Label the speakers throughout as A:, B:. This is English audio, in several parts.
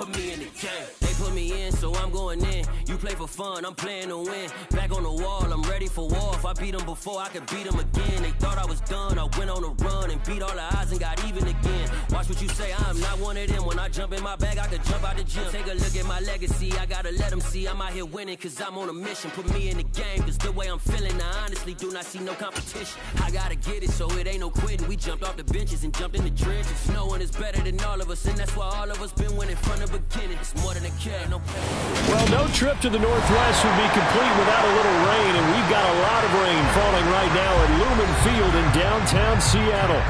A: put me in the game. They put me in, so I'm going in. You play for fun, I'm playing to win. Back on the wall, I'm ready for war. If I beat them before, I could beat them again. They thought I was done, I went on a run and beat all the odds and got even again. Watch what you say, I'm not one of them. When I jump in my bag, I could jump out the gym. Take a look at my legacy, I gotta let them see I'm out here winning, cause I'm on a mission. Put me in the game, cause the way I'm feeling, I honestly do not see no competition. I gotta get it, so it ain't no quitting. We jumped off the benches and jumped in the trenches. No one is better than all of us, and that's why all of us been winning from the beginning. It's more than a carry, no play.
B: Well, no trip to the Northwest would be complete without a little rain, and we've got a lot of rain falling right now at Lumen Field in downtown Seattle.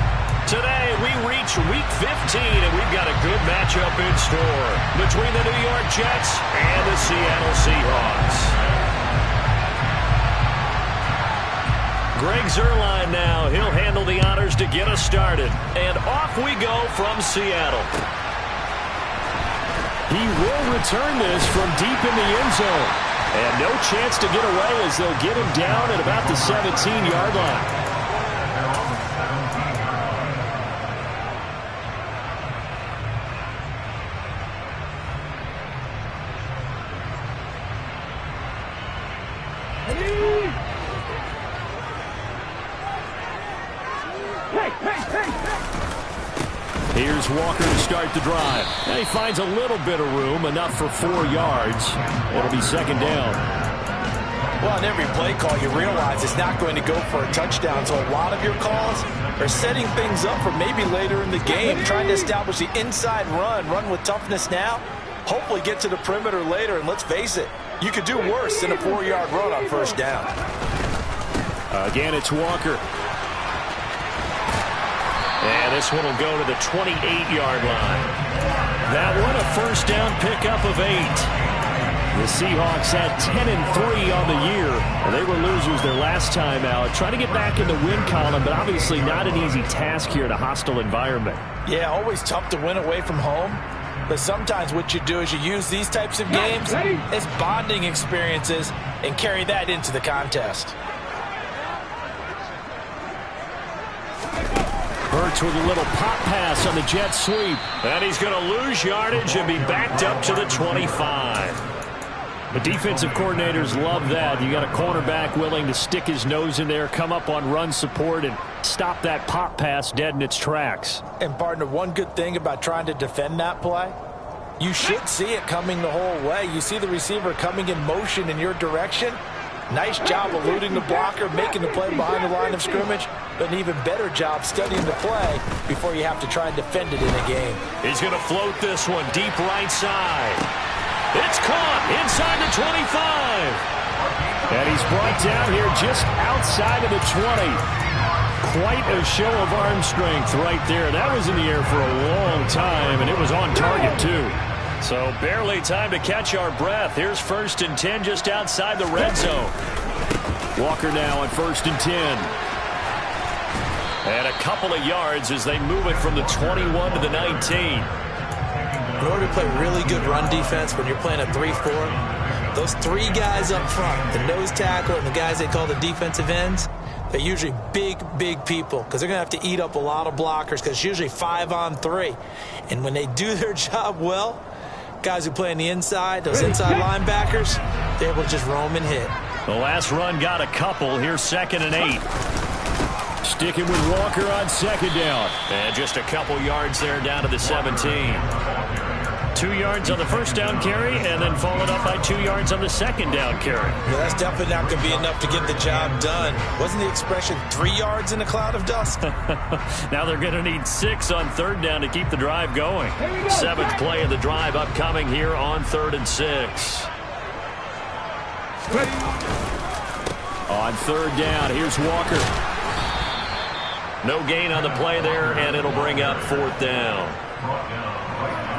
B: Today, we reach Week 15, and we've got a good matchup in store between the New York Jets and the Seattle Seahawks. Greg Zuerlein now. He'll handle the honors to get us started. And off we go from Seattle. He will return this from deep in the end zone. And no chance to get away as they'll get him down at about the 17-yard line. Here's Walker to start the drive. And he finds a little bit of room, enough for 4 yards. It'll be second down.
C: Well, in every play call, you realize it's not going to go for a touchdown. So a lot of your calls are setting things up for maybe later in the game, trying to establish the inside run with toughness now, hopefully get to the perimeter later. And let's face it, you could do worse than a 4-yard run on first down.
B: Again, it's Walker. And this one will go to the 28-yard line. That one a first down pickup of 8. The Seahawks had 10-3 on the year. And they were losers their last time out. Trying to get back in the win column, but obviously not an easy task here in a hostile environment.
C: Yeah, always tough to win away from home. But sometimes what you do is you use these types of games as bonding experiences and carry that into the contest.
B: Hurts with a little pop pass on the jet sweep. And he's going to lose yardage and be backed up to the 25. The defensive coordinators love that. You got a cornerback willing to stick his nose in there, come up on run support, and stop that pop pass dead in its tracks.
C: And, partner, one good thing about trying to defend that play, you should see it coming the whole way. You see the receiver coming in motion in your direction. Nice job eluding the blocker, making the play behind the line of scrimmage, but an even better job studying the play before you have to try and defend it in a game.
B: He's going to float this one deep right side. It's caught inside the 25. And he's brought down here just outside of the 20. Quite a show of arm strength right there. That was in the air for a long time, and it was on target, too. So barely time to catch our breath. Here's 1st and 10 just outside the red zone. Walker now on 1st and 10. And a couple of yards as they move it from the 21 to the 19.
C: In order to play really good run defense when you're playing a 3-4, those 3 guys up front, the nose tackle and the guys they call the defensive ends, they're usually big people because they're going to have to eat up a lot of blockers because it's usually 5-on-3. And when they do their job well, guys who play on the inside, those inside linebackers, they're able to just roam and hit.
B: The last run got a couple. Here's 2nd and 8. Sticking with Walker on 2nd down. And just a couple yards there down to the 17. 2 yards on the first down carry, and then followed up by 2 yards on the second down carry.
C: Yeah, that's definitely not going to be enough to get the job done. Wasn't the expression 3 yards in a cloud of dust?
B: Now they're going to need 6 on 3rd down to keep the drive going. 7th play of the drive upcoming here on 3rd and 6. On 3rd down, here's Walker. No gain on the play there, and it'll bring up 4th down.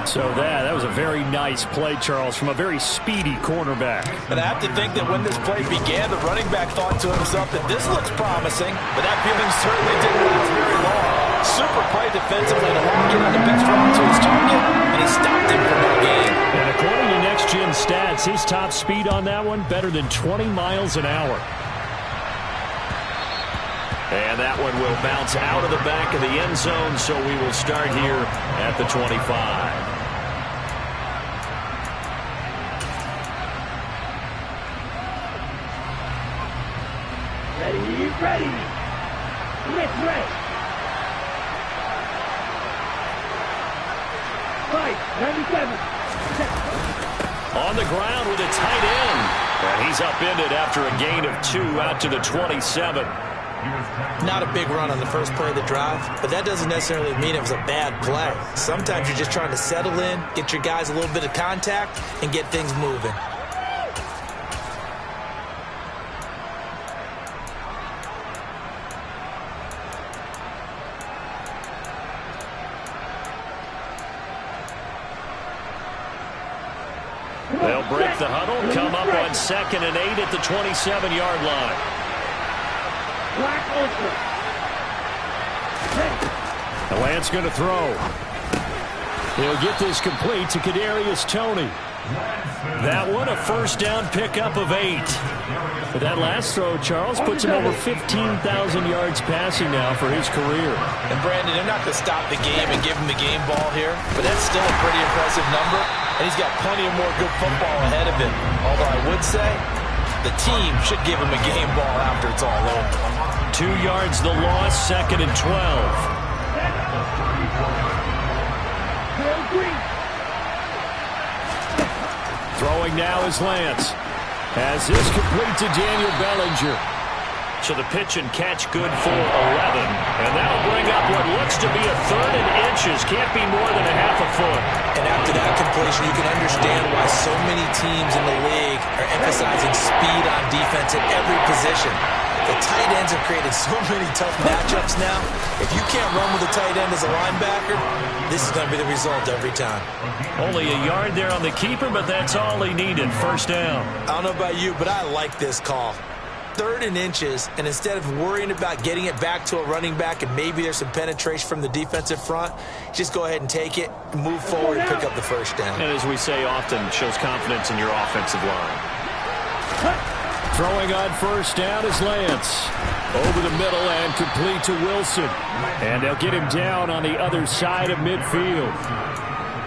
B: So that was a very nice play, Charles, from a very speedy cornerback.
C: And I have to think that when this play began, the running back thought to himself that this looks promising, but that feeling certainly didn't last very long. Super play defensively to lock in on the big strong to his target, and he stopped him from that game. And
B: according to Next Gen Stats, his top speed on that one, better than 20 miles an hour. And that one will bounce out of the back of the end zone, so we will start here at the 25.
D: Ready. Red. Fight, 97.
B: On the ground with a tight end. And he's upended after a gain of 2 out to the 27.
C: Not a big run on the first play of the drive, but that doesn't necessarily mean it was a bad play. Sometimes you're just trying to settle in, get your guys a little bit of contact, and get things moving.
B: They'll break the huddle, come up on 2nd and 8 at the 27-yard line.
D: Black Ultra.
B: The Lance going to throw. He'll get this complete to Kadarius Toney. That one, a first down pickup of 8. But that last throw, Charles, puts him over 15,000 yards passing now for his career.
C: And Brandon, they're not going to stop the game and give him the game ball here, but that's still a pretty impressive number, and he's got plenty of more good football ahead of him. Although I would say the team should give him a game ball after it's all over.
B: 2 yards the loss, 2nd and 12. Throwing now is Lance. As this complete to Daniel Bellinger. So the pitch and catch good for 11. And that'll bring up what looks to be a 3rd and inches. Can't be more than a half a foot.
C: And after that completion, you can understand why so many teams in the league are emphasizing speed on defense at every position. The tight ends have created so many tough matchups now. If you can't run with a tight end as a linebacker, this is going to be the result every time.
B: Only a yard there on the keeper, but that's all he needed. First down.
C: I don't know about you, but I like this call. 3rd and inches, and instead of worrying about getting it back to a running back and maybe there's some penetration from the defensive front, just go ahead and take it, move forward, and pick up the first down.
B: And as we say often, shows confidence in your offensive line. Throwing on first down is Lance. Over the middle and complete to Wilson. And they'll get him down on the other side of midfield.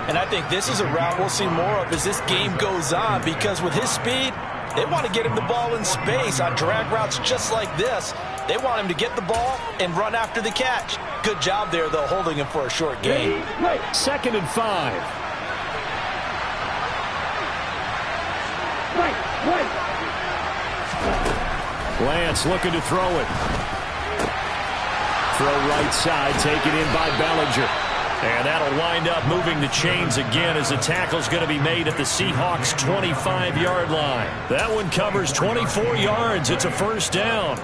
C: And I think this is a route we'll see more of as this game goes on, because with his speed, they want to get him the ball in space on drag routes just like this. They want him to get the ball and run after the catch. Good job there, though, holding him for a short gain.
B: 2nd and 5. Lance looking to throw it. Throw right side, taken in by Bellinger. And that'll wind up moving the chains again as the tackle's going to be made at the Seahawks' 25-yard line. That one covers 24 yards. It's a first down.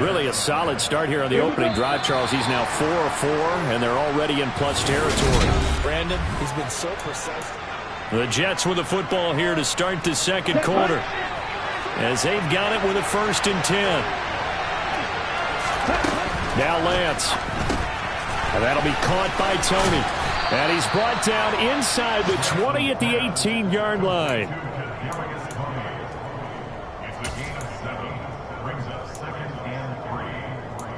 B: Really a solid start here on the opening drive, Charles. He's now 4 of 4, and they're already in plus territory.
C: Brandon, he's been so precise.
B: The Jets with the football here to start the second quarter, as they've got it with a 1st and 10. Now Lance. And that'll be caught by Toney. And he's brought down inside the 20 at the 18-yard line.
E: It's a gain of 7. Brings up 2nd and 3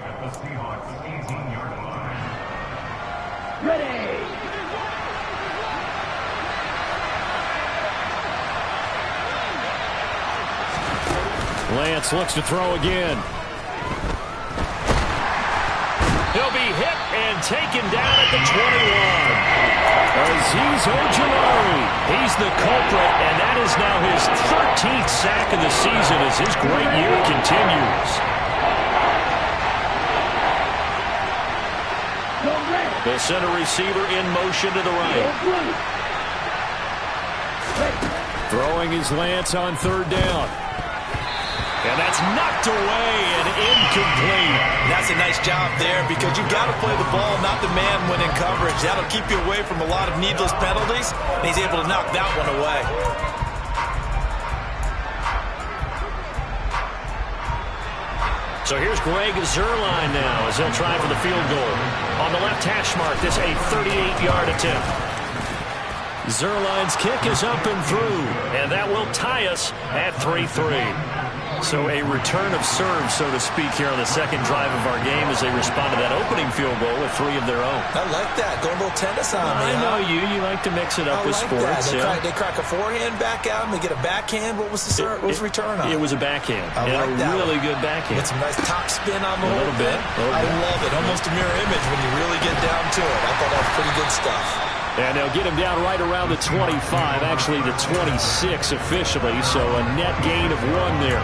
E: at the Seahawks' 18-yard line.
D: Ready.
B: Lance looks to throw again. He'll be hit and taken down at the 21. Azeez Ojulari, he's the culprit, and that is now his 13th sack of the season as his great year continues. The center receiver in motion to the right. Throwing his Lance on 3rd down. And that's knocked away and incomplete.
C: That's a nice job there, because you've got to play the ball, not the man when in coverage. That'll keep you away from a lot of needless penalties, and he's able to knock that one away.
B: So here's Greg Zuerlein now as they'll try for the field goal. On the left hash mark, this a 38-yard attempt. Zuerlein's kick is up and through, and that will tie us at 3-3. So a return of serve, so to speak, here on the second drive of our game as they respond to that opening field goal with 3 of their own.
C: I like that. Going a little tennis on me.
B: I know you. You like to mix it up with sports.
C: They crack a forehand back out and they get a backhand. What was the serve? What was the return on?
B: It was a backhand.
C: I like that.
B: Really good backhand.
C: Get some nice top spin on the whole
B: little bit.
C: I love it. Almost a mirror image when you really get down to it. I thought that was pretty good stuff.
B: And they'll get him down right around the 25, actually the 26 officially, so a net gain of 1 there.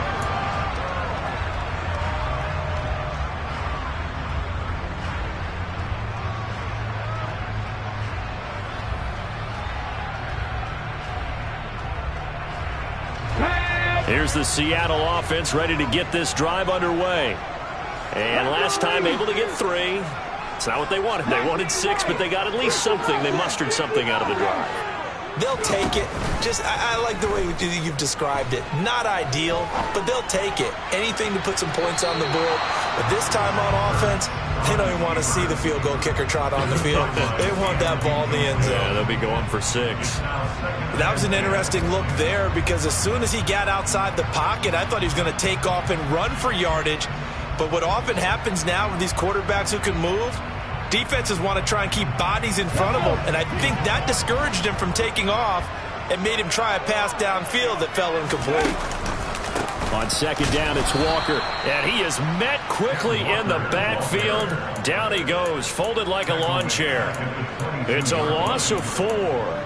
B: Here's the Seattle offense ready to get this drive underway. And last time able to get 3. It's not what they wanted. They wanted 6, but they got at least something. They mustered something out of the drive.
C: They'll take it. I like the way you've described it. Not ideal, but they'll take it. Anything to put some points on the board. But this time on offense, they don't even want to see the field goal kicker trot on the field. They want that ball in the end zone.
B: Yeah, they'll be going for 6.
C: That was an interesting look there because as soon as he got outside the pocket, I thought he was going to take off and run for yardage. But what often happens now with these quarterbacks who can move, defenses want to try and keep bodies in front of them, and I think that discouraged him from taking off and made him try a pass downfield that fell incomplete.
B: On second down, it's Walker, and he is met quickly in the backfield. Down he goes, folded like a lawn chair. It's a loss of 4.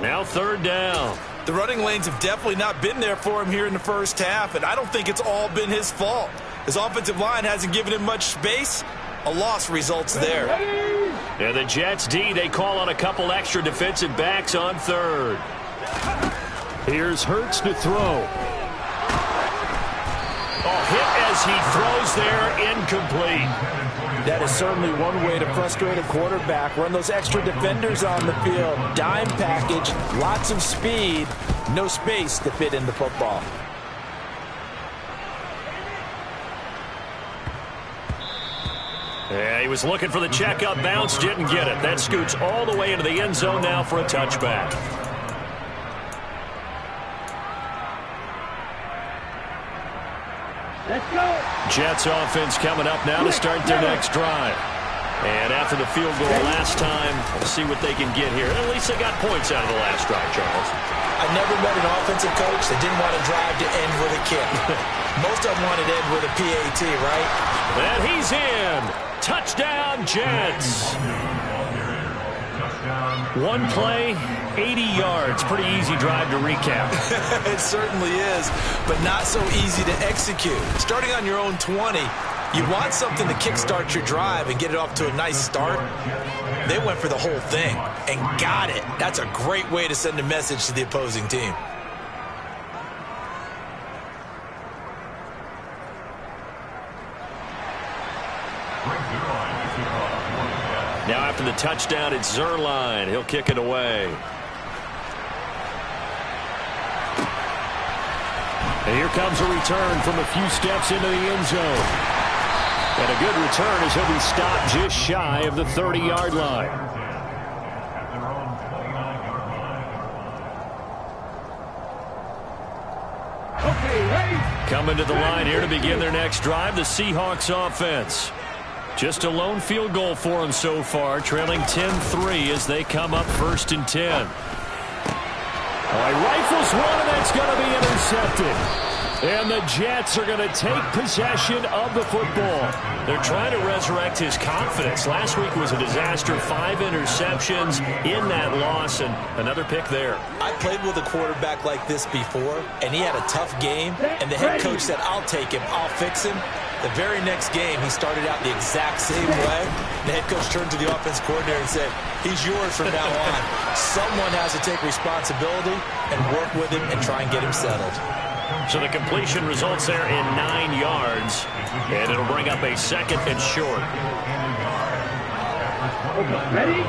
B: Now third down.
C: The running lanes have definitely not been there for him here in the first half, and I don't think it's all been his fault. His offensive line hasn't given him much space. A loss results there.
B: And the Jets D, they call on a couple extra defensive backs on third. Here's Hurts to throw. Hit as he throws there, incomplete.
C: That is certainly one way to frustrate a quarterback. Run those extra defenders on the field. Dime package, lots of speed, no space to fit in the football.
B: Yeah, he was looking for the checkup bounce, didn't get it. That scoots all the way into the end zone now for a touchback.
D: Let's go.
B: Jets offense coming up now to start their next drive. And after the field goal last time, we'll see what they can get here. At least they got points out of the last drive, Charles.
C: I never met an offensive coach that didn't want a drive to end with a kick. Most of them wanted to end with a PAT, right?
B: And he's in. Touchdown, Jets. 1 play, 80 yards. Pretty easy drive to recap.
C: It certainly is, but not so easy to execute. Starting on your own 20, you want something to kickstart your drive and get it off to a nice start. They went for the whole thing and got it. That's a great way to send a message to the opposing team.
B: Now after the touchdown, it's Zuerlein. He'll kick it away. And here comes a return from a few steps into the end zone. And a good return as he'll be stopped just shy of the 30-yard line. Coming to the line here to begin their next drive, the Seahawks offense. Just a lone field goal for them so far, trailing 10-3 as they come up 1st and 10. Rifles one, and that's going to be intercepted. And the Jets are going to take possession of the football. They're trying to resurrect his confidence. Last week was a disaster. 5 interceptions in that loss, and another pick there.
C: I played with a quarterback like this before, and he had a tough game, and the head coach said, I'll take him, I'll fix him. The very next game, he started out the exact same way. The head coach turned to the offense coordinator and said, he's yours from now on. Someone has to take responsibility and work with him and try and get him settled.
B: So the completion results there in 9 yards, and it'll bring up a 2nd and short.
D: Ready?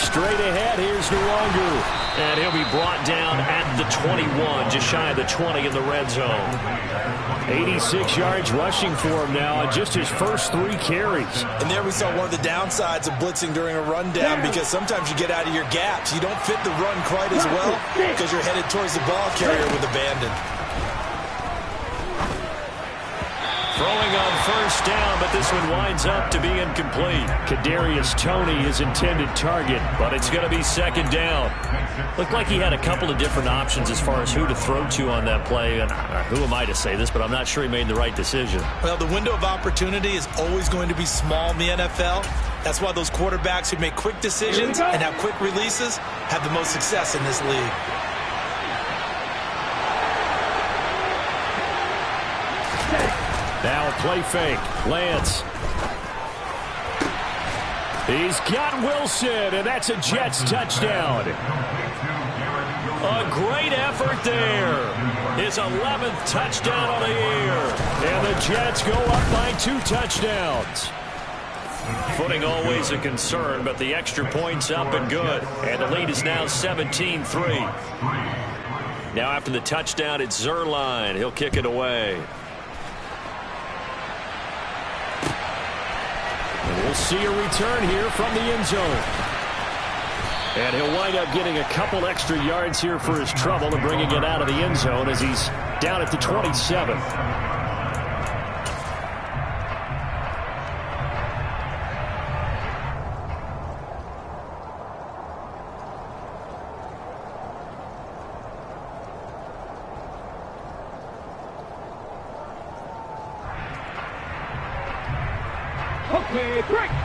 B: straight ahead. Here's no longer. And he'll be brought down at the 21, just shy of the 20 in the red zone. 86 yards rushing for him now on just his first 3 carries.
C: And there we saw one of the downsides of blitzing during a rundown, because sometimes you get out of your gaps. You don't fit the run quite as well because you're headed towards the ball carrier with abandon.
B: Throwing on first down, but this one winds up to be incomplete. Kadarius Toney, his intended target, but it's going to be second down. Looked like he had a couple of different options as far as who to throw to on that play. And who am I to say this, but I'm not sure he made the right decision.
C: Well, the window of opportunity is always going to be small in the NFL. That's why those quarterbacks who make quick decisions and have quick releases have the most success in this league.
B: Now a play fake. Lance. He's got Wilson, and that's a Jets touchdown. A great effort there. His 11th touchdown on the year. And the Jets go up by 2 touchdowns. Footing always a concern, but the extra point's up and good. And the lead is now 17-3. Now after the touchdown, it's Zuerlein. He'll kick it away. And we'll see a return here from the end zone. And he'll wind up getting a couple extra yards here for his trouble and bringing it out of the end zone as he's down at the 27.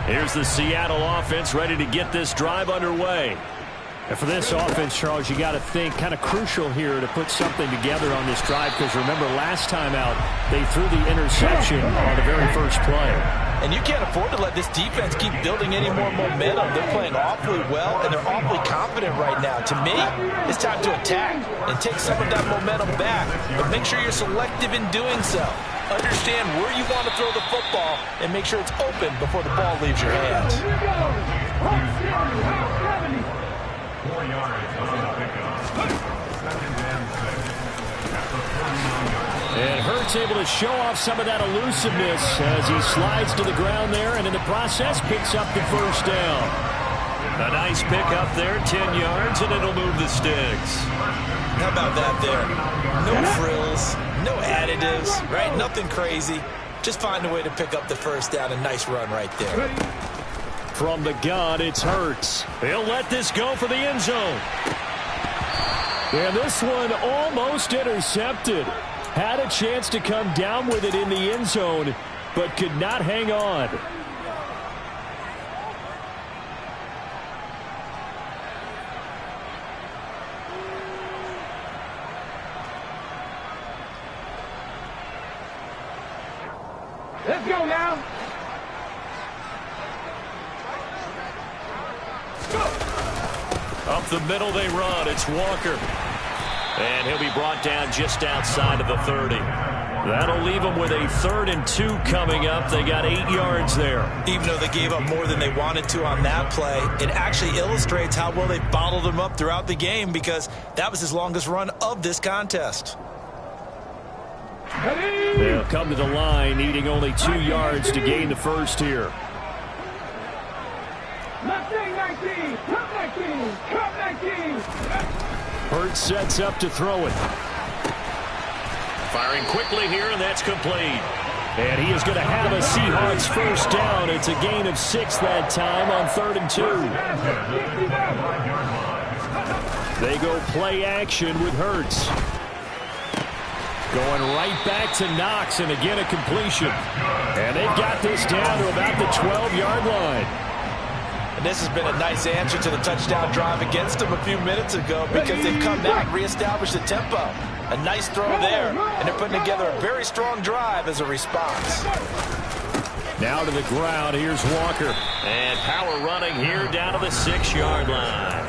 B: Here's the Seattle offense ready to get this drive underway. And for this offense, Charles, you got to think kind of crucial here to put something together on this drive, because remember last time out they threw the interception on the very first play.
C: And you can't afford to let this defense keep building any more momentum. They're playing awfully well, and they're awfully confident right now. To me, it's time to attack and take some of that momentum back. But make sure you're selective in doing so. Understand where you want to throw the football and make sure it's open before the ball leaves your hands.
E: 4 yards on the pickup. Second and 6.
B: And Hurts able to show off some of that elusiveness as he slides to the ground there, and in the process picks up the first down. A nice pick up there, 10 yards, and it'll move the sticks.
C: How about that there? No frills, no additives, right? Nothing crazy. Just find a way to pick up the first down. A nice run right there.
B: From the gun, it's Hurts. He'll let this go for the end zone. And this one almost intercepted. Had a chance to come down with it in the end zone, but could not hang on.
D: Let's go now.
B: Up the middle they run. It's Walker. And he'll be brought down just outside of the 30. That'll leave them with a 3rd and 2 coming up. They got 8 yards there.
C: Even though they gave up more than they wanted to on that play, it actually illustrates how well they bottled them up throughout the game, because that was his longest run of this contest.
B: They'll come to the line, needing only 2 yards to gain the first here. Hurts sets up to throw it. Firing quickly here, and that's complete. And he is going to have a Seahawks first down. It's a gain of 6 that time on 3rd and 2. They go play action with Hurts. Going right back to Knox, and again a completion. And they've got this down to about the 12-yard line.
C: And this has been a nice answer to the touchdown drive against them a few minutes ago, because they've come back, reestablished the tempo. A nice throw there, and they're putting together a very strong drive as a response.
B: Now to the ground, here's Walker. And power running here down to the 6-yard line.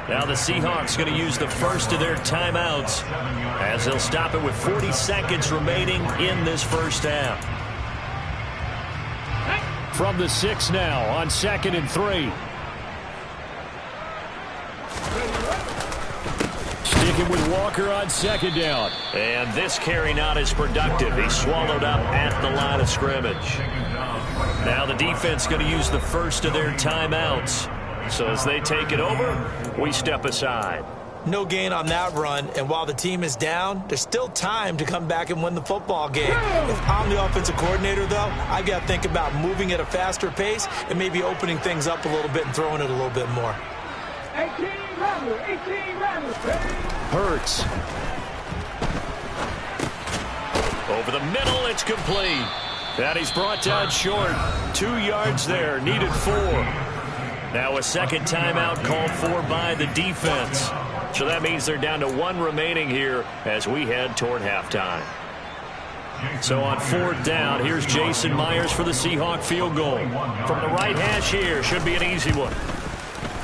B: Now the Seahawks going to use the first of their timeouts as they'll stop it with 40 seconds remaining in this first half. From the 6 now on 2nd and 3. him with Walker on second down. And this carry not as productive. He's swallowed up at the line of scrimmage. Now the defense going to use the first of their timeouts. So as they take it over, we step aside.
C: No gain on that run, and while the team is down, there's still time to come back and win the football game. If I'm the offensive coordinator, though, I've got to think about moving at a faster pace and maybe opening things up a little bit and throwing it a little bit more.
D: 18 runners.
B: Hurts. Over the middle, it's complete. And he's brought down short. 2 yards there, needed 4. Now a second timeout called for by the defense. So that means they're down to 1 remaining here as we head toward halftime. So on 4th down, here's Jason Myers for the Seahawk field goal. From the right hash here, should be an easy one.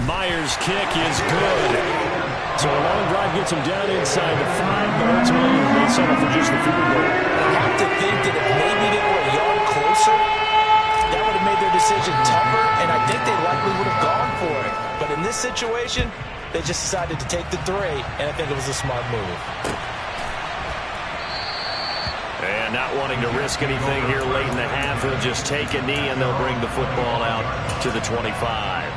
B: Myers' kick is good. So a long drive gets him down inside the 5, but ultimately they settle for just the field goal.
C: I have to think that if maybe they were a yard closer, that would have made their decision tougher, and I think they likely would have gone for it. But in this situation, they just decided to take the 3, and I think it was a smart move.
B: And not wanting to risk anything here late in the half, he'll just take a knee, and they'll bring the football out to the 25.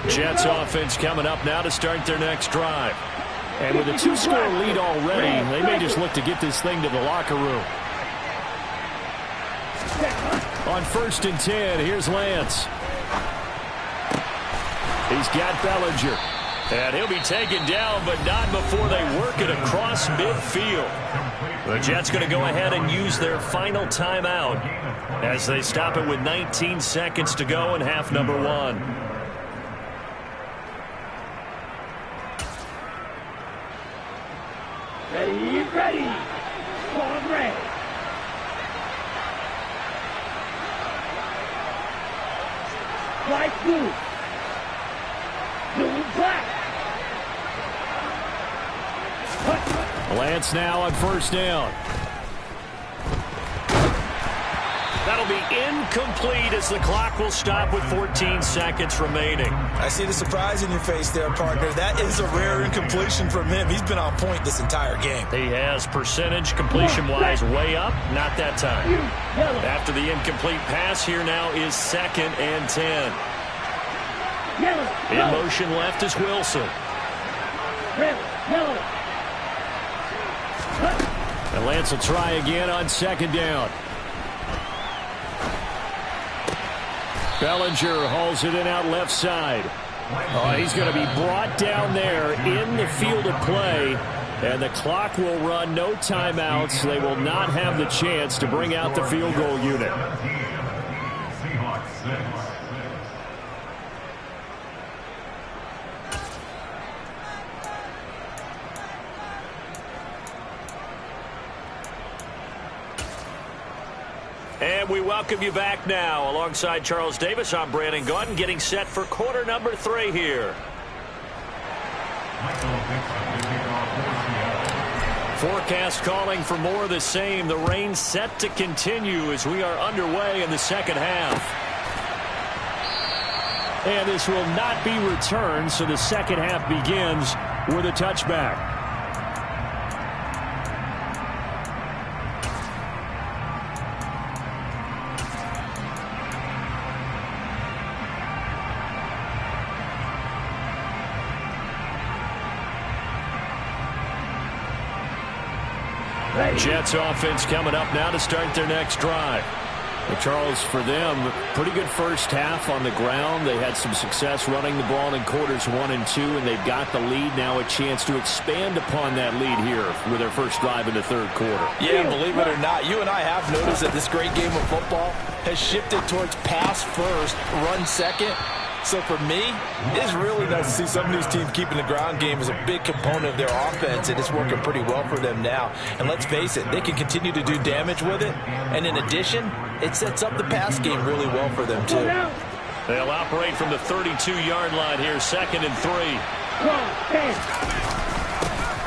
B: Jets offense coming up now to start their next drive. And with a 2-score lead already, they may just look to get this thing to the locker room. On 1st and 10, here's Lance. He's got Bellinger. And he'll be taken down, but not before they work it across midfield. The Jets going to go ahead and use their final timeout as they stop it with 19 seconds to go in half number 1.
D: Ready. Ball ready. White blue. Blue black.
B: Lance now on 1st down. That'll be incomplete as the clock will stop with 14 seconds remaining.
C: I see the surprise in your face there, partner. That is a rare incompletion from him. He's been on point this entire game.
B: He has percentage completion-wise way up. Not that time. After the incomplete pass, here now is 2nd and 10. In motion left is Wilson. And Lance will try again on 2nd down. Bellinger hauls it in out left side. He's going to be brought down there in the field of play. And the clock will run, no timeouts. They will not have the chance to bring out the field goal unit. And we welcome you back now. Alongside Charles Davis, I'm Brandon Gaudin, getting set for quarter number 3 here. Forecast calling for more of the same. The rain set to continue as we are underway in the second half. And this will not be returned, so the second half begins with a touchback. Jets offense coming up now to start their next drive. Well, Charles, for them, pretty good first half on the ground. They had some success running the ball in quarters 1 and 2, and they've got the lead. Now a chance to expand upon that lead here with their first drive in the 3rd quarter.
C: Yeah, believe it or not, you and I have noticed that this great game of football has shifted towards pass first, run second. So for me, it's really nice to see some of these teams keeping the ground game as a big component of their offense, and it's working pretty well for them now. And let's face it, they can continue to do damage with it. And in addition, it sets up the pass game really well for them, too.
B: They'll operate from the 32-yard line here, 2nd and 3.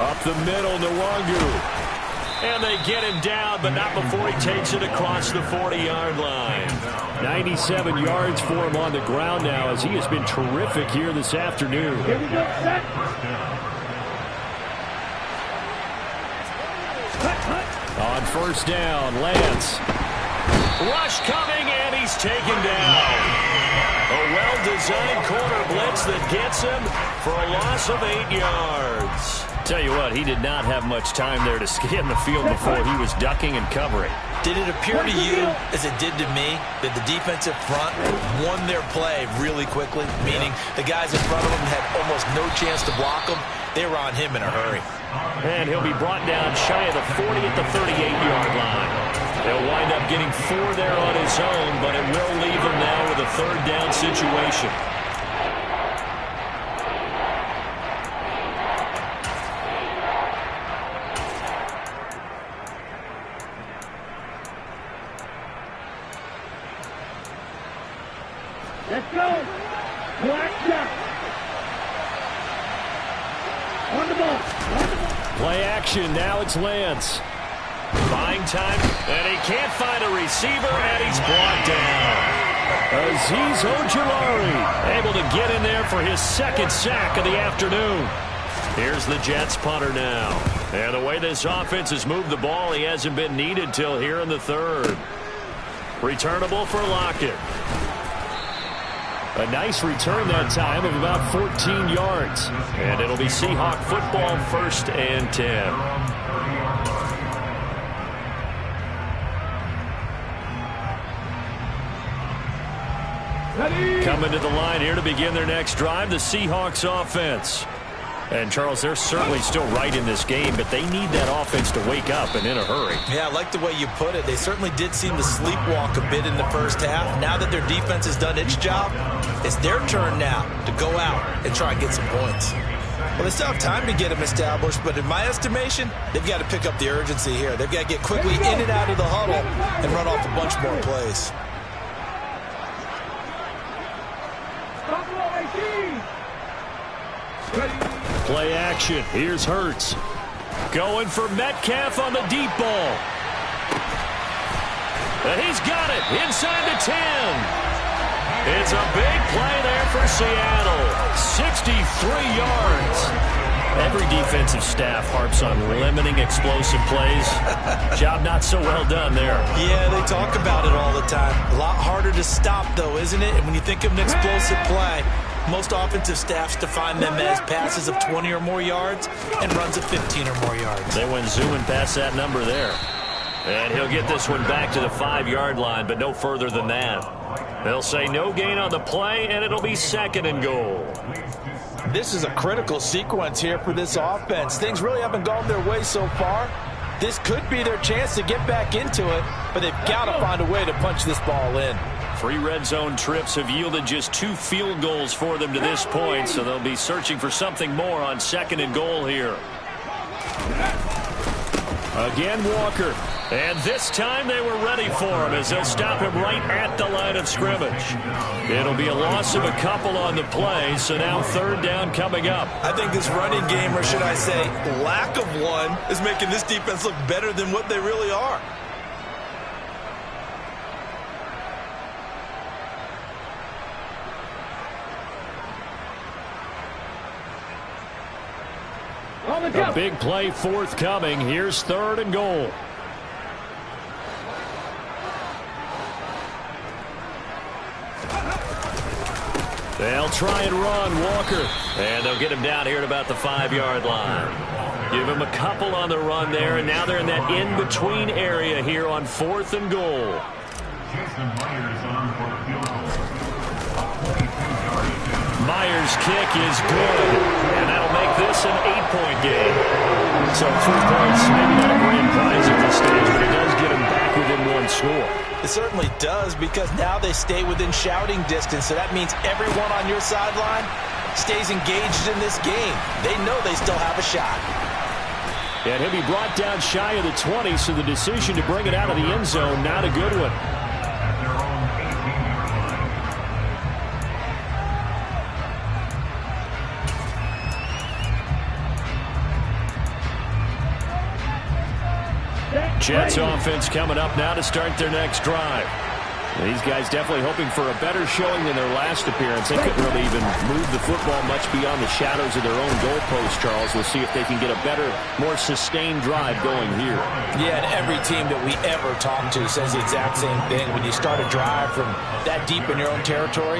B: Up the middle, Nwangu. And they get him down, but not before he takes it across the 40-yard line. 97 yards for him on the ground now, as he has been terrific here this afternoon.
D: Here we go, set.
B: On first down, Lance. Rush coming, and he's taken down. A well-designed corner blitz that gets him for a loss of 8 yards. Tell you what, he did not have much time there to scan the field before he was ducking and covering.
C: Did it appear to you, as it did to me, that the defensive front won their play really quickly? Meaning the guys in front of him had almost no chance to block him. They were on him in a hurry.
B: And he'll be brought down shy of the 40 at the 38-yard line. He'll wind up getting 4 there on his own, but it will leave him now with a third down situation.
D: Let's go. Black shot. On the ball.
B: Play action. Now it's Lance. Buying time, and he can't find a receiver, and he's brought down. Azeez Ojulari able to get in there for his second sack of the afternoon. Here's the Jets punter now. And the way this offense has moved the ball, he hasn't been needed till here in the third. Returnable for Lockett. A nice return that time of about 14 yards. And it'll be Seahawk football, 1st and 10. Coming to the line here to begin their next drive, the Seahawks offense. And, Charles, they're certainly still right in this game, but they need that offense to wake up and in a hurry.
C: Yeah, I like the way you put it. They certainly did seem to sleepwalk a bit in the first half. Now that their defense has done its job, it's their turn now to go out and try and get some points. Well, they still have time to get them established, but in my estimation, they've got to pick up the urgency here. They've got to get quickly in and out of the huddle and run off a bunch more plays.
B: Play action. Here's Hurts. Going for Metcalf on the deep ball. And he's got it inside the 10. It's a big play there for Seattle. 63 yards. Every defensive staff harps on limiting explosive plays. Job not so well done there.
C: Yeah, they talk about it all the time. A lot harder to stop, though, isn't it? And when you think of an explosive play, most offensive staffs define them as passes of 20 or more yards and runs of 15 or more yards.
B: They went zooming past that number there. And he'll get this one back to the 5-yard line, but no further than that. They'll say no gain on the play, and it'll be 2nd and goal.
C: This is a critical sequence here for this offense. Things really haven't gone their way so far. This could be their chance to get back into it, but they've got to find a way to punch this ball in.
B: 3 red zone trips have yielded just 2 field goals for them to this point, so they'll be searching for something more on 2nd and goal here. Again, Walker. And this time they were ready for him as they'll stop him right at the line of scrimmage. It'll be a loss of a couple on the play, so now 3rd down coming up.
C: I think this running game, or should I say lack of one, is making this defense look better than what they really are.
B: A big play forthcoming. Here's 3rd and goal. They'll try and run Walker. And they'll get him down here at about the 5-yard line. Give him a couple on the run there, and now they're in that in-between area here on 4th and goal. Myers' kick is good, and that'll make this an 8-point game. So 3 points, maybe not a grand prize at this stage, but it does get them back within 1 score.
C: It certainly does, because now they stay within shouting distance, so that means everyone on your sideline stays engaged in this game. They know they still have a shot.
B: And he'll be brought down shy of the 20, so the decision to bring it out of the end zone, not a good one. Jets offense coming up now to start their next drive. These guys definitely hoping for a better showing than their last appearance. They couldn't really even move the football much beyond the shadows of their own goalpost, Charles. We'll see if they can get a better, more sustained drive going here.
C: Yeah, and every team that we ever talk to says the exact same thing. When you start a drive from that deep in your own territory,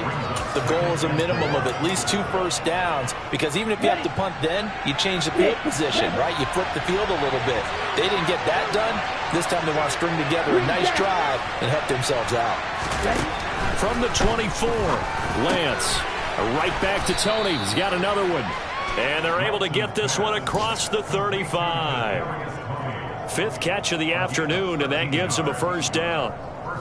C: the goal is a minimum of at least 2 first downs, because even if you have to punt then, you change the field position, right? You flip the field a little bit. They didn't get that done. This time they want to string together a nice drive and help themselves out.
B: From the 24, Lance. Right back to Tony. He's got another one. And they're able to get this one across the 35. 5th catch of the afternoon, and that gives him a first down.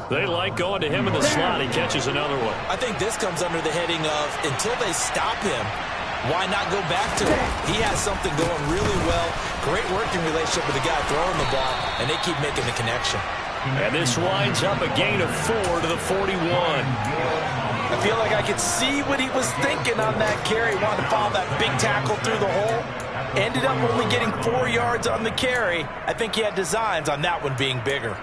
B: They like going to him in the slot. He catches another one.
C: I think this comes under the heading of, until they stop him, why not go back to him? He has something going really well. Great working relationship with the guy throwing the ball, and they keep making the connection.
B: And this winds up a gain of 4 to the 41.
C: I feel like I could see what he was thinking on that carry. Wanted to follow that big tackle through the hole. Ended up only getting 4 yards on the carry. I think he had designs on that one being bigger.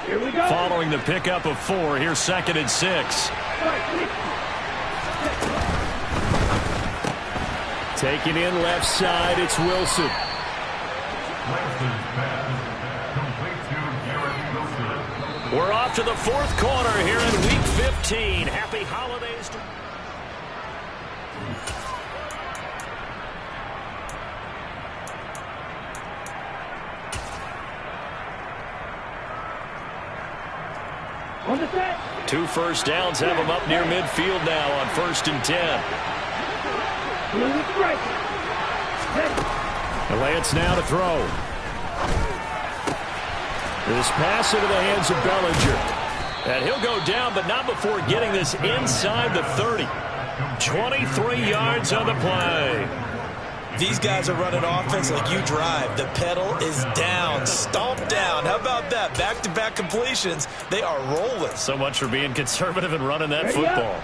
D: Here we go.
B: Following the pickup of 4, here's 2nd and 6. Taking in left side, it's Wilson. We're off to the 4th quarter here in Week 15. Happy holidays to...
D: On the set.
B: 2 first downs have them up near midfield now on 1st and 10. Lance now to throw. This pass into the hands of Bellinger. And he'll go down, but not before getting this inside the 30. 23 yards on the play.
C: These guys are running offense like you drive. The pedal is down, stomped down. How about that? Back-to-back completions. They are rolling.
B: So much for being conservative and running that football.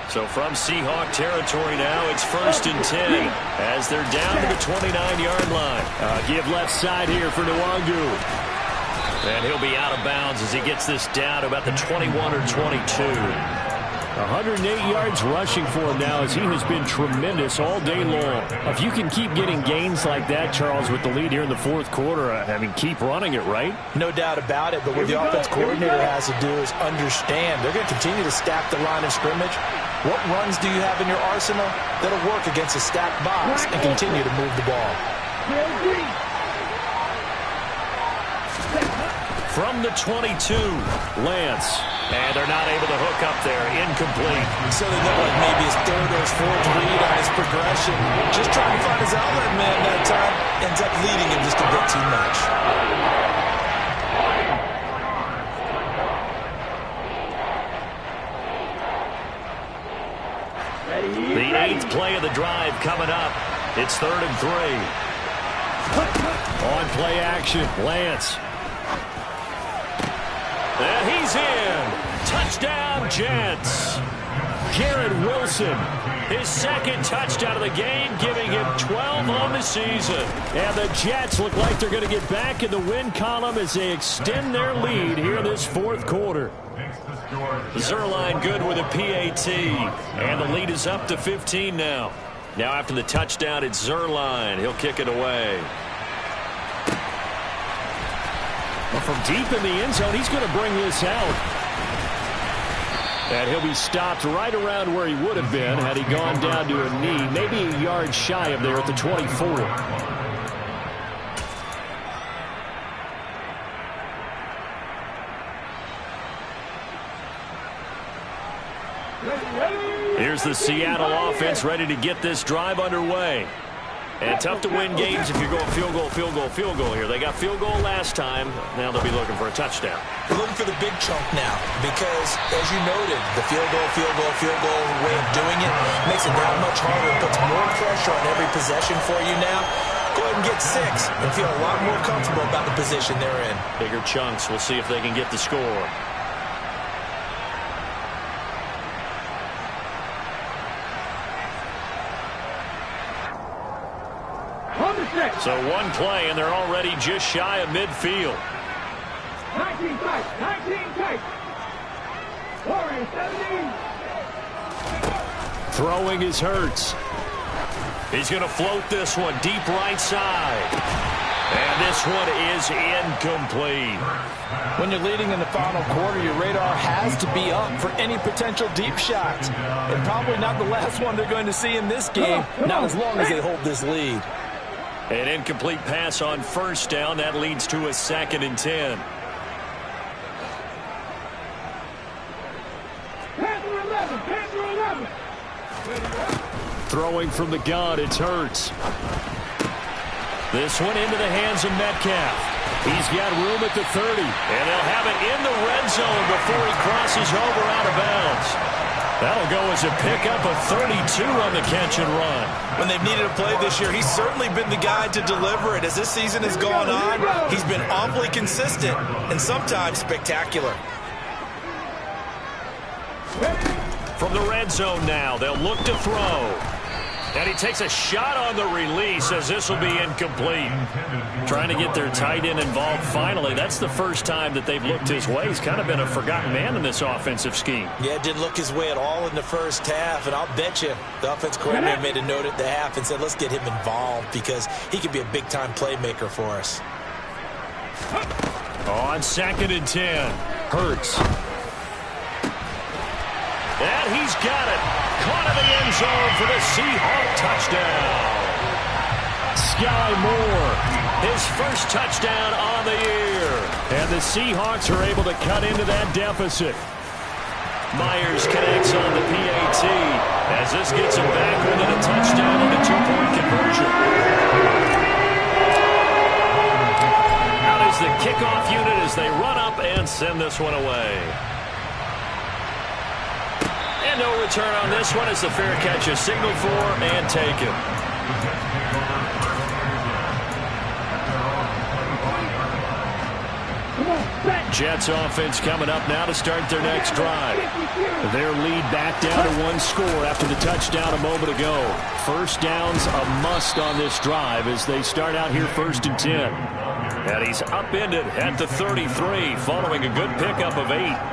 B: So from Seahawk territory now, it's 1st and 10 as they're down to the 29-yard line. Give left side here for Nwangu. And he'll be out of bounds as he gets this down to about the 21 or 22. 108 yards rushing for him now as he has been tremendous all day long. If you can keep getting gains like that, Charles, with the lead here in the 4th quarter, I mean, keep running it, right?
C: No doubt about it, but what the offense coordinator has to do is understand they're going to continue to stack the line of scrimmage. What runs do you have in your arsenal that'll work against a stacked box and continue to move the ball?
B: From the 22, Lance. And they're not able to hook up there. Incomplete.
C: So they look like maybe his 3rd or his 4th read on his progression. Just trying to find his outlet man that time. Ends up leading him just a bit too much.
B: The 8th play of the drive coming up. It's 3rd and 3. On play action, Lance. And he's in. Touchdown, Jets. Garrett Wilson, his 2nd touchdown of the game, giving him 12 on the season. And the Jets look like they're going to get back in the win column as they extend their lead here in this 4th quarter. Zuerlein good with a PAT. And the lead is up to 15 now. Now after the touchdown, it's Zuerlein. He'll kick it away. Well, from deep in the end zone, he's going to bring this out. And he'll be stopped right around where he would have been had he gone down to a knee, maybe a yard shy of there at the 24. Here's the Seattle offense ready to get this drive underway. And tough to win games if you're going field goal, field goal, field goal here. They got field goal last time. Now they'll be looking for a touchdown.
C: They're looking for the big chunk now because, as you noted, the field goal way of doing it makes it that much harder. It puts more pressure on every possession for you now. Go ahead and get 6 and feel a lot more comfortable about the position they're in.
B: Bigger chunks. We'll see if they can get the score. So one play, and they're already just shy of midfield.
D: 19 tight. 19 tight. Warriors 17.
B: Throwing is Hurts. He's going to float this one deep right side. And this one is incomplete.
C: When you're leading in the final quarter, your radar has to be up for any potential deep shots. And probably not the last one they're going to see in this game, not as long as they hold this lead.
B: An incomplete pass on first down. That leads to a 2nd and 10.
D: Panther 11. Panther 11.
B: Throwing from the gun, it's Hurts. This one into the hands of Metcalf. He's got room at the 30, and they'll have it in the red zone before he crosses over out of bounds. That'll go as a pickup of 32 on the catch and run.
C: When they've needed a play this year, he's certainly been the guy to deliver it. As this season has gone on, he's been awfully consistent and sometimes spectacular.
B: From the red zone now, they'll look to throw. And he takes a shot on the release as this will be incomplete. Trying to get their tight end involved finally. That's the first time that they've looked his way. He's kind of been a forgotten man in this offensive scheme.
C: Yeah, it didn't look his way at all in the first half. And I'll bet you the offense coordinator made a note at the half and said, let's get him involved because he could be a big-time playmaker for us.
B: On 2nd and 10, Hurts. And he's got it. Caught in the end zone for the Seahawk touchdown. Sky Moore, his first touchdown on the year. And the Seahawks are able to cut into that deficit. Myers connects on the PAT as this gets him back within a touchdown on the 2-point conversion. Out is the kickoff unit as they run up and send this one away. And no return on this one as the fair catch is signaled for and taken. Jets offense coming up now to start their next drive. Their lead back down to 1 score after the touchdown a moment ago. First down's a must on this drive as they start out here 1st and 10. And he's upended at the 33 following a good pickup of 8.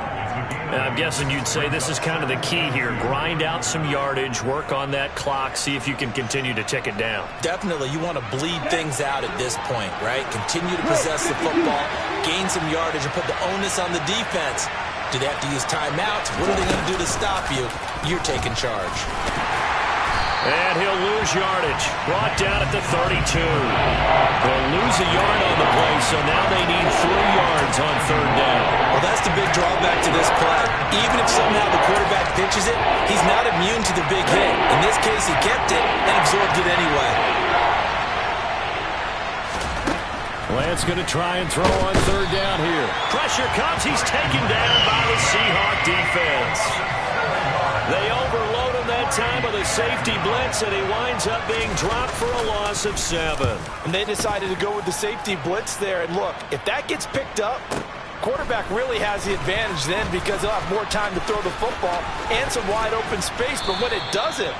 B: I'm guessing you'd say this is kind of the key here. Grind out some yardage, work on that clock, see if you can continue to tick it down.
C: Definitely. You want to bleed things out at this point, right? Continue to possess the football, gain some yardage, and put the onus on the defense. Do they have to use timeouts? What are they going to do to stop you? You're taking charge.
B: And he'll lose yardage. Brought down at the 32. They'll lose a yard on the play, so now they need 3 yards on 3rd down.
C: Well, that's the big drawback to this play. Even if somehow the quarterback pitches it, he's not immune to the big hit. In this case, he kept it and absorbed it anyway.
B: Lance going to try and throw on 3rd down here. Pressure comes. He's taken down by the Seahawk defense. They overload him that time with a safety blitz, and he winds up being dropped for a loss of 7.
C: And they decided to go with the safety blitz there. And look, if that gets picked up, quarterback really has the advantage then because he'll have more time to throw the football and some wide open space. But when it doesn't,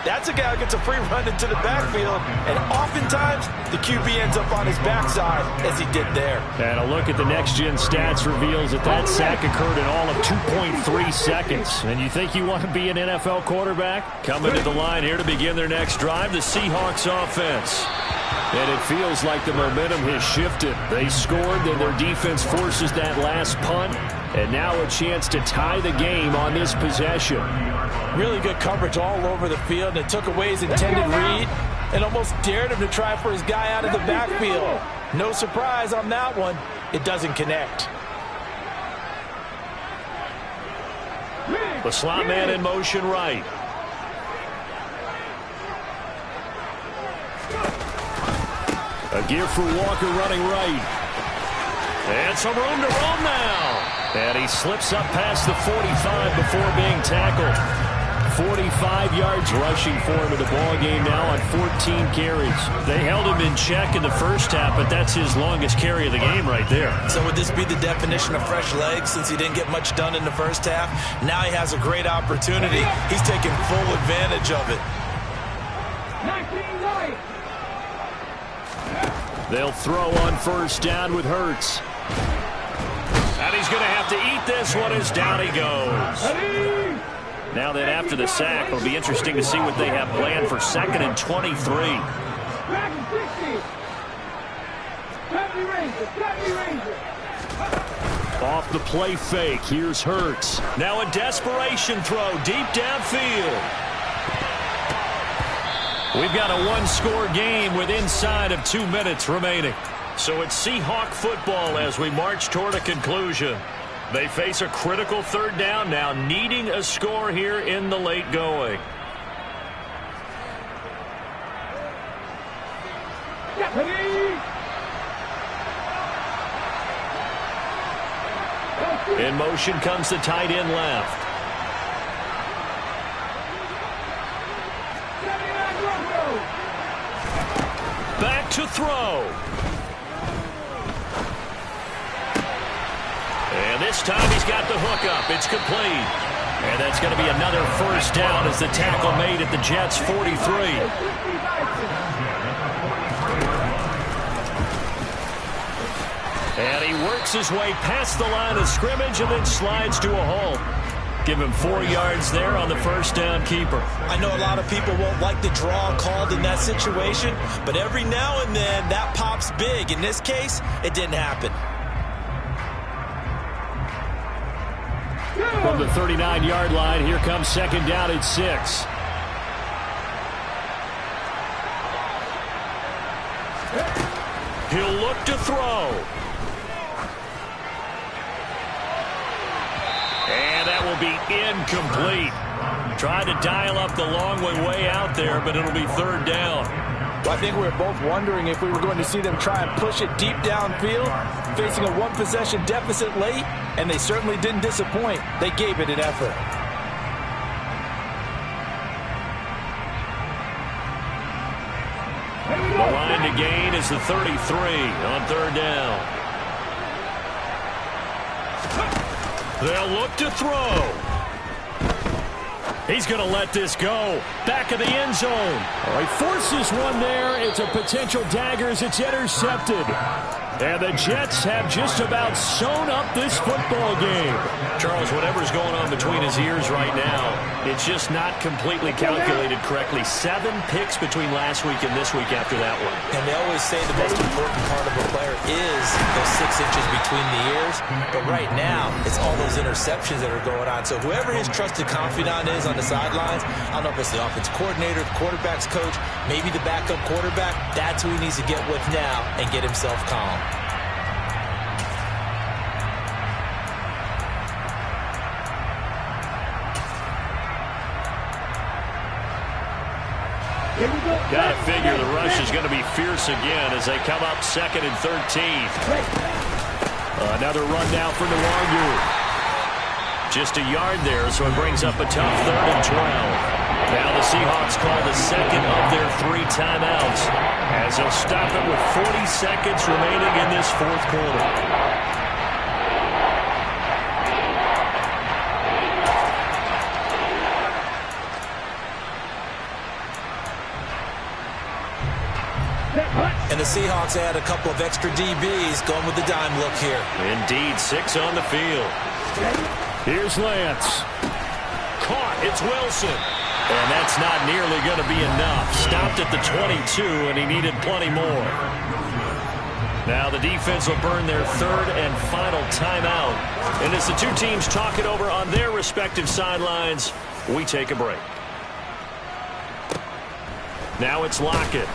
C: that's a guy who gets a free run into the backfield. And oftentimes, the QB ends up on his backside as he did there.
B: And a look at the next-gen stats reveals that sack occurred in all of 2.3 seconds. And you think you want to be an NFL quarterback? Coming to the line here to begin their next drive, the Seahawks offense. And it feels like the momentum has shifted. They scored, then their defense forces that last punt. And now a chance to tie the game on this possession.
C: Really good coverage all over the field. And it took away his intended read and almost dared him to try for his guy out of the backfield. No surprise on that one. It doesn't connect.
B: The slot man in motion right. A give for Walker running right. And some room to roam now. And he slips up past the 45 before being tackled. 45 yards rushing for him in the ball game now on 14 carries. They held him in check in the first half, but that's his longest carry of the game right there.
C: So would this be the definition of fresh legs since he didn't get much done in the first half? Now he has a great opportunity. He's taking full advantage of it.
D: 19 right.
B: They'll throw on first down with Hurts. And he's going to have to eat this one as down he goes. Now then, after the sack, it'll be interesting to see what they have planned for 2nd and 23. Off the play fake, here's Hurts. Now a desperation throw deep downfield. We've got a one-score game with inside of 2 minutes remaining. So it's Seahawk football as we march toward a conclusion. They face a critical 3rd down now, needing a score here in the late going. In motion comes the tight end left. Back to throw. And this time he's got the hook up. It's complete. And that's going to be another first down as the tackle made at the Jets' 43. And he works his way past the line of scrimmage and then slides to a halt. Give him 4 yards there on the first down keeper.
C: I know a lot of people won't like the draw called in that situation, but every now and then that pops big. In this case, it didn't happen.
B: From the 39-yard line, here comes 2nd down at 6. He'll look to throw. And that will be incomplete. Tried to dial up the long way out there, but it'll be 3rd down.
F: Well, I think we were both wondering if we were going to see them try and push it deep downfield, facing a one-possession deficit late, and they certainly didn't disappoint. They gave it an effort.
B: The line to gain is the 33 on 3rd down. They'll look to throw. He's going to let this go. Back of the end zone. Oh, he forces one there. It's a potential dagger as it's intercepted. And the Jets have just about sewn up this football game. Charles, whatever's going on between his ears right now, it's just not completely calculated correctly. 7 picks between last week and this week after that one.
C: And they always say the most important part of a player is those 6 inches between the ears. But right now, it's all those interceptions that are going on. So whoever his trusted confidant is on the sidelines, I don't know if it's the offensive coordinator, the quarterback's coach, maybe the backup quarterback, that's who he needs to get with now and get himself calm.
B: Got to figure the rush is going to be fierce again as they come up 2nd and 13. Another run now for Nwangu. Just a yard there, so it brings up a tough 3rd and 12. Now the Seahawks call the 2nd of their 3 timeouts as they'll stop it with 40 seconds remaining in this 4th quarter.
C: And the Seahawks add a couple of extra DBs going with the dime look here.
B: Indeed, 6 on the field. Here's Lance. Caught. It's Wilson. And that's not nearly going to be enough. Stopped at the 22, and he needed plenty more. Now the defense will burn their 3rd and final timeout. And as the two teams talk it over on their respective sidelines, we take a break. Now it's Lockett.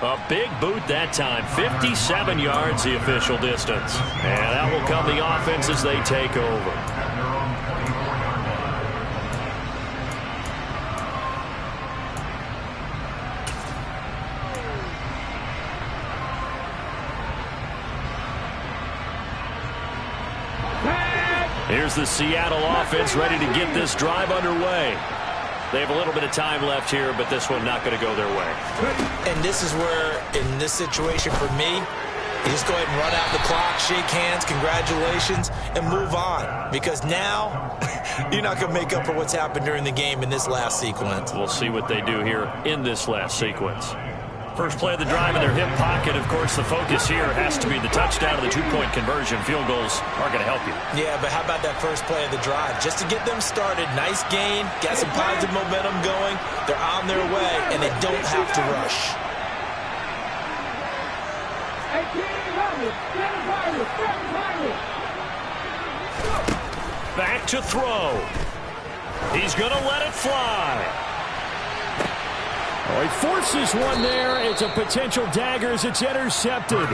B: A big boot that time. 57 yards the official distance. And that will come the offense as they take over. Here's the Seattle offense ready to get this drive underway. They have a little bit of time left here, but this one not going to go their way.
C: And this is where, in this situation for me, you just go ahead and run out the clock, shake hands, congratulations, and move on. Because now, you're not going to make up for what's happened during the game in this last sequence.
B: We'll see what they do here in this last sequence. First play of the drive in their hip pocket. Of course, the focus here has to be the touchdown and the two-point conversion. Field goals are going to help you.
C: Yeah, but how about that first play of the drive? Just to get them started, nice gain, got some positive momentum going. They're on their way, and they don't have to rush.
B: Back to throw. He's going to let it fly. Oh, he forces one there. It's a potential dagger as it's intercepted.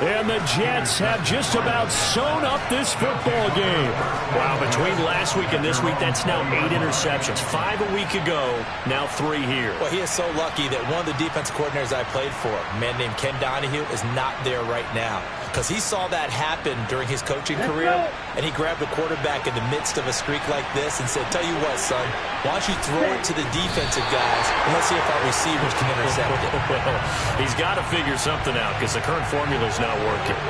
B: And the Jets have just about sewn up this football game. Wow, between last week and this week, that's now 8 interceptions. 5 a week ago, now 3 here.
C: Well, he is so lucky that one of the defensive coordinators I played for, a man named Ken Donahue, is not there right now. Because he saw that happen during his coaching career, and he grabbed a quarterback in the midst of a streak like this and said, tell you what, son, why don't you throw it to the defensive guys, and let's see if our receivers can intercept it.
B: He's got to figure something out because the current formula is not working.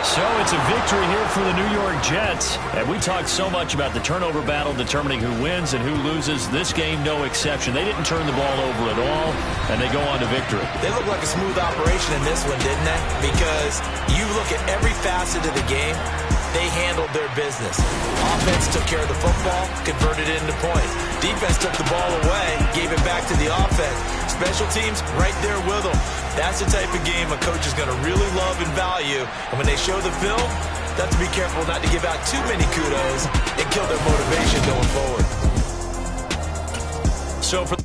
B: So it's a victory here for the New York Jets. And we talked so much about the turnover battle determining who wins and who loses. This game, no exception. They didn't turn the ball over at all, and they go on to victory.
C: They look like a smooth operation in this one, didn't they? Because you look at every facet of the game, they handled their business. Offense took care of the football, converted it into points. Defense took the ball away, gave it back to the offense. Special teams, right there with them. That's the type of game a coach is going to really love and value. And when they show the film, they have to be careful not to give out too many kudos and kill their motivation going forward.
B: So for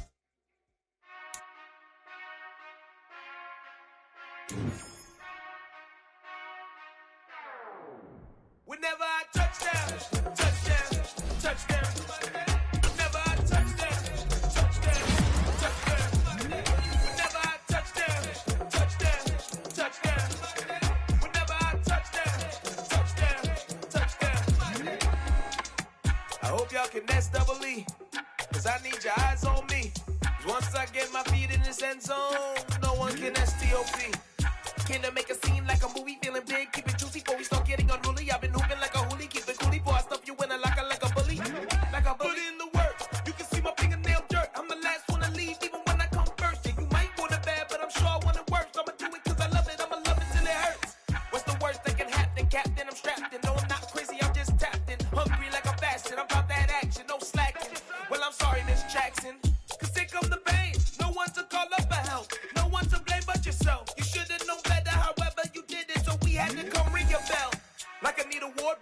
G: whenever I touchdown, touchdown, touchdown. Whenever I touchdown, touchdown, touchdown. Whenever I touchdown, touchdown, touchdown. Whenever I touchdown, touchdown, touchdown. I hope y'all can nest double E, cause I need your eyes on me. 'Cause once I get my feet in this end zone, no one can STOP. Can I make a scene like a movie, feeling big, keep it juicy before we start getting unruly. I've been hooping like a hoolie, keep it coolie before I stuff you in a locker like a bully. Like a bully in the work, you can see my fingernail dirt. I'm the last one to leave, even when I come first. And you might want it bad, but I'm sure I want it worse. I'ma do it cause I love it, I'ma love it till it hurts. What's the worst that can happen, Captain? I'm strapped in, no I'm not crazy, I'm just tapped in. Hungry like I'm fasting, I'm about that action, no slacking. Well I'm sorry Miss Jackson, cause here come the pain. No one to call up for help, no one to blame but yourself. You should've known better, however you did it, so we had to come ring your bell. Like I need a award.